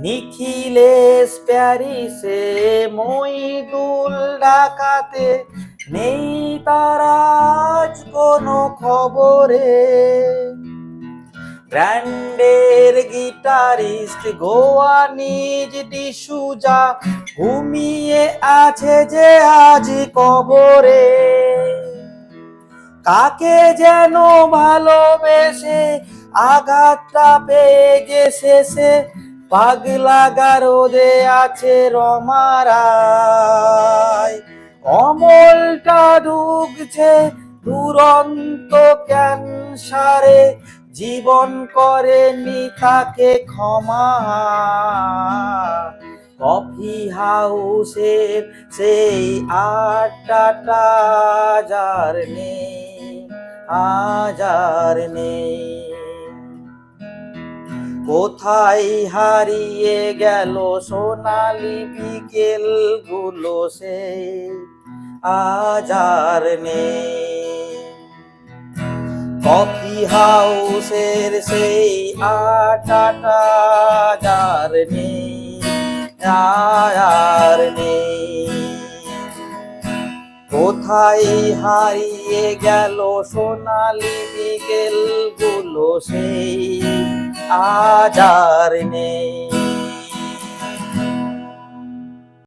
নিখিলেশ প্যারিসে, মইদুল ঢাকাতে, নেই তার আজ কোনো খবরে। ব্র্যান্ডের গিটারিস্ট গোয়ানিজ ডিসুজা ঘুমিয়ে আছে যে আজ কবরে। কাকে যেন ভালোবেসে আঘাতটা পেয়ে গেছে সে, পাগলা গারদে আছে রমারায়। অমলটা ঢুকছে দুরন্ত ক্যান্সারে, জীবন করেনি তাকে ক্ষমা। কফি হাউসের সেই আড্ডাটা যার নেই, আজার নেই। কোথায় হারিয়ে গেল সোনালি বিকেল গুলো, সে আজার নেই। কফি হাউসের সেই আড্ডাটা যার নেই, আর নেই। কোথায় হারিয়ে গেল সোনালি বিকেল গুলো, সেই আজ আর নেই।